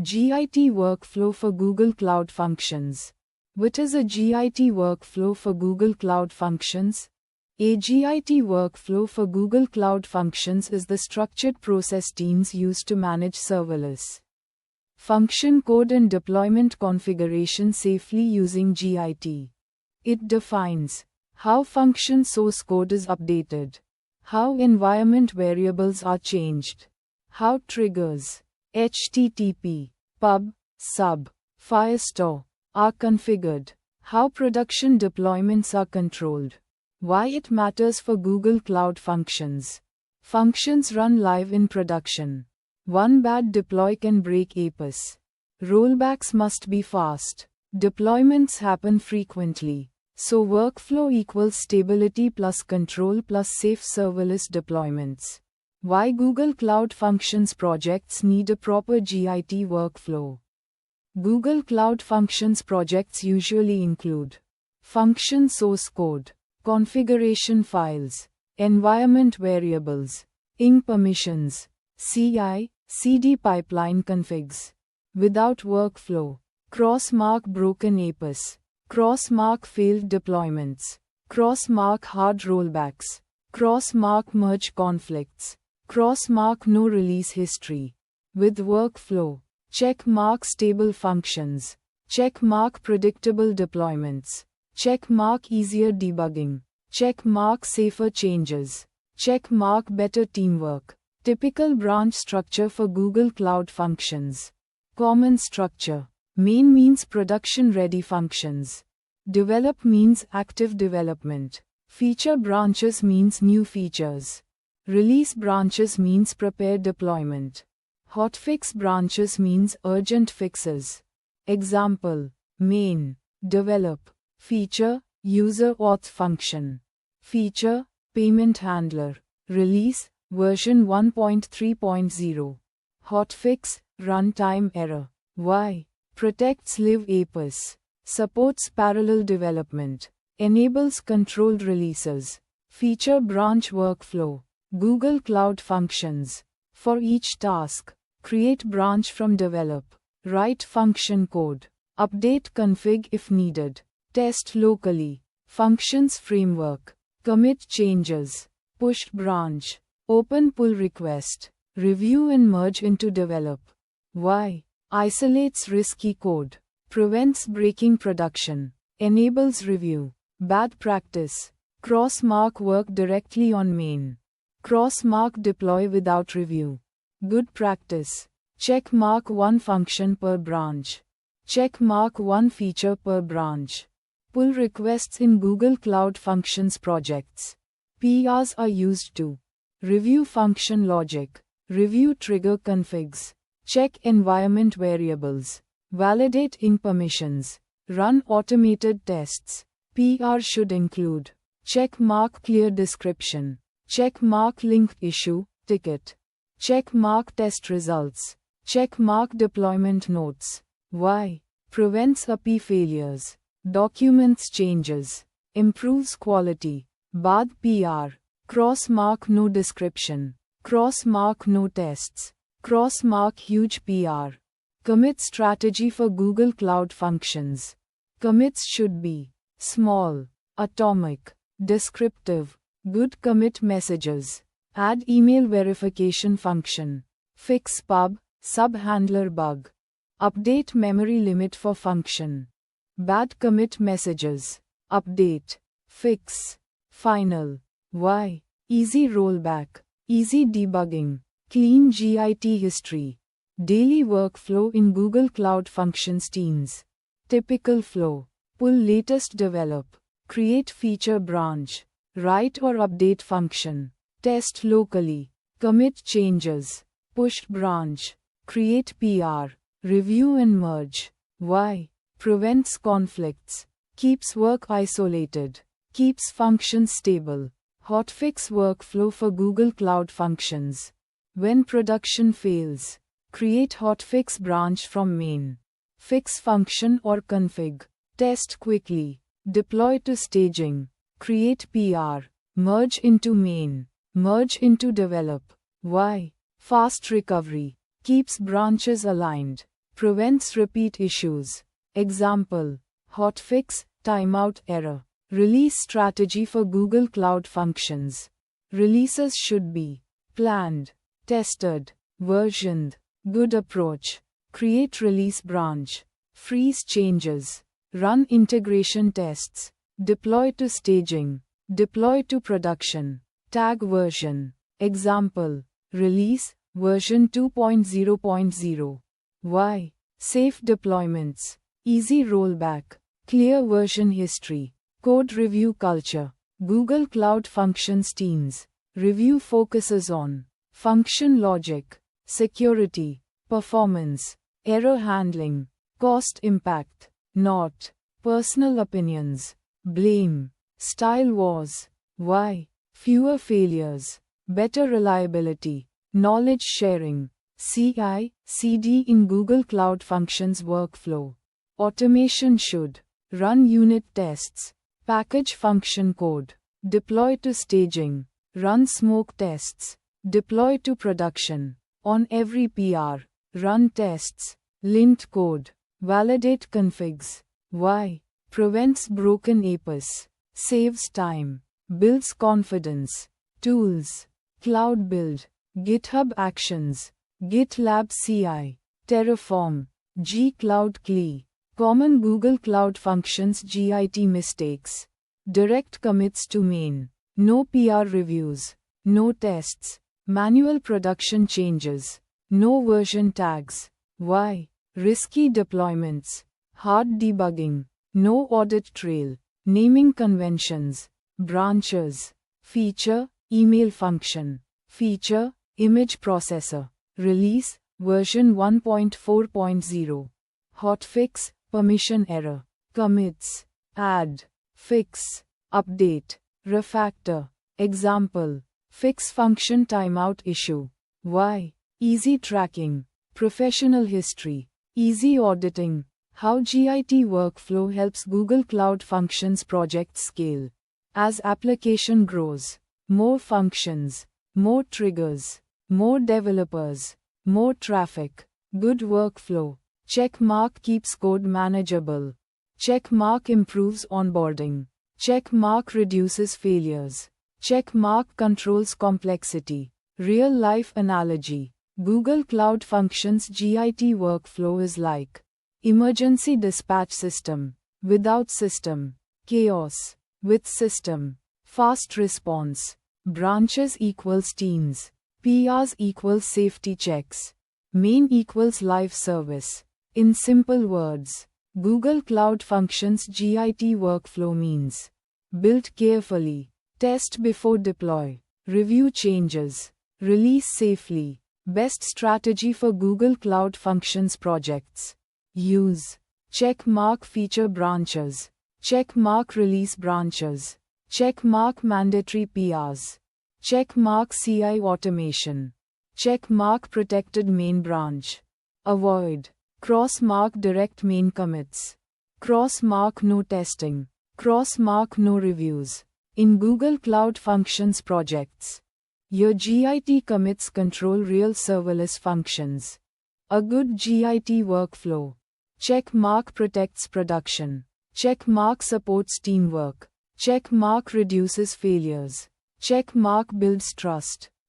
Git Workflow for Google Cloud Functions. What is a Git Workflow for Google Cloud Functions? A Git Workflow for Google Cloud Functions is the structured process teams use to manage serverless function code and deployment configuration safely using Git. It defines how function source code is updated, how environment variables are changed, how triggers HTTP, pub, sub, firestore are configured, how production deployments are controlled, why it matters for Google Cloud Functions. Functions run live in production. One bad deploy can break APIs. Rollbacks must be fast. Deployments happen frequently. So workflow equals stability plus control plus safe serverless deployments. Why Google Cloud Functions projects need a proper Git workflow. Google Cloud Functions projects usually include function source code, configuration files, environment variables, ing permissions, CI/CD pipeline configs. Without workflow, cross-mark broken APIs, cross-mark failed deployments, cross-mark hard rollbacks, cross-mark merge conflicts, cross-mark no release history. With workflow, check mark stable functions, check mark predictable deployments, check mark easier debugging, check mark safer changes, check mark better teamwork. Typical branch structure for Google Cloud Functions. Common structure. Main means production-ready functions. Develop means active development. Feature branches means new features. Release branches means prepared deployment. Hotfix branches means urgent fixes. Example: main, develop, feature, user auth function. Feature, payment handler. Release, version 1.3.0. Hotfix, runtime error. Why? Protects live APIs. Supports parallel development. Enables controlled releases. Feature branch workflow. Google Cloud Functions. For each task, create branch from develop. Write function code. Update config if needed. Test locally. Functions framework. Commit changes. Push branch. Open pull request. Review and merge into develop. Why? Isolates risky code. Prevents breaking production. Enables review. Bad practice. Cross-mark work directly on main. Cross-mark deploy without review. Good practice. Check mark one function per branch. Check mark one feature per branch. Pull requests in Google Cloud Functions projects. PRs are used to review function logic, review trigger configs, check environment variables, validate ing permissions, run automated tests. PR should include check mark clear description, check mark linked issue, ticket, check mark test results, check mark deployment notes. Why? Prevents API failures, documents changes, improves quality. Bad PR. Cross-mark no description. Cross-mark no tests. Cross-mark huge PR. Commit strategy for Google Cloud Functions. Commits should be small, atomic, descriptive, good commit messages. Add email verification function. Fix pub, sub-handler bug. Update memory limit for function. Bad commit messages. Update. Fix. Final. Why? Easy rollback. Easy debugging. Clean Git history. Daily workflow in Google Cloud Functions teams. Typical flow. Pull latest develop. Create feature branch. Write or update function. Test locally. Commit changes. Push branch. Create PR. Review and merge. Why? Prevents conflicts. Keeps work isolated. Keeps functions stable. Hotfix workflow for Google Cloud Functions. When production fails, create hotfix branch from main. Fix function or config. Test quickly. Deploy to staging. Create PR. Merge into main. Merge into develop. Why? Fast recovery. Keeps branches aligned. Prevents repeat issues. Example: hotfix, timeout error. Release strategy for Google Cloud Functions. Releases should be planned, tested, versioned. Good approach. Create release branch. Freeze changes. Run integration tests. Deploy to staging. Deploy to production. Tag version. Example: release, version 2.0.0. Why? Safe deployments. Easy rollback. Clear version history. Code review culture. Google Cloud Functions teams. Review focuses on function logic, security, performance, error handling, cost impact, not personal opinions, blame, style wars. Why? Fewer failures, better reliability, knowledge sharing, CI/CD in Google Cloud Functions workflow. Automation should run unit tests, package function code, deploy to staging, run smoke tests, deploy to production. On every PR, run tests, lint code, validate configs. Why? Prevents broken APIs, saves time, builds confidence. Tools: Cloud Build, GitHub Actions, GitLab CI, Terraform, G-Cloud CLI. Common Google Cloud Functions Git mistakes. Direct commits to main. No PR reviews. No tests. Manual production changes. No version tags. Why? Risky deployments. Hard debugging. No audit trail. Naming conventions. Branches. Feature: email function. Feature: image processor. Release: version 1.4.0. Hotfix: permission error. Commits: add, fix, update, refactor. Example: fix function timeout issue. Why? Easy tracking, professional history, easy auditing. How Git Workflow helps Google Cloud Functions projects scale. As application grows, more functions, more triggers, more developers, more traffic. Good workflow. Check mark keeps code manageable. Check mark improves onboarding. Check mark reduces failures. Check mark controls complexity. Real life analogy. Google Cloud Functions Git Workflow is like emergency dispatch system. Without system, chaos. With system, fast response. Branches equals teams. PRs equals safety checks. Main equals live service. In simple words, Google Cloud Functions Git Workflow means build carefully, test before deploy, review changes, release safely. Best strategy for Google Cloud Functions projects. Use check mark feature branches, check mark release branches, check mark mandatory PRs, check mark CI automation, check mark protected main branch. Avoid cross mark direct main commits, cross mark no testing, cross mark no reviews. In Google Cloud Functions projects, your Git commits control real serverless functions. A good Git workflow. Check mark protects production. Check mark supports teamwork. Check mark reduces failures. Check mark builds trust.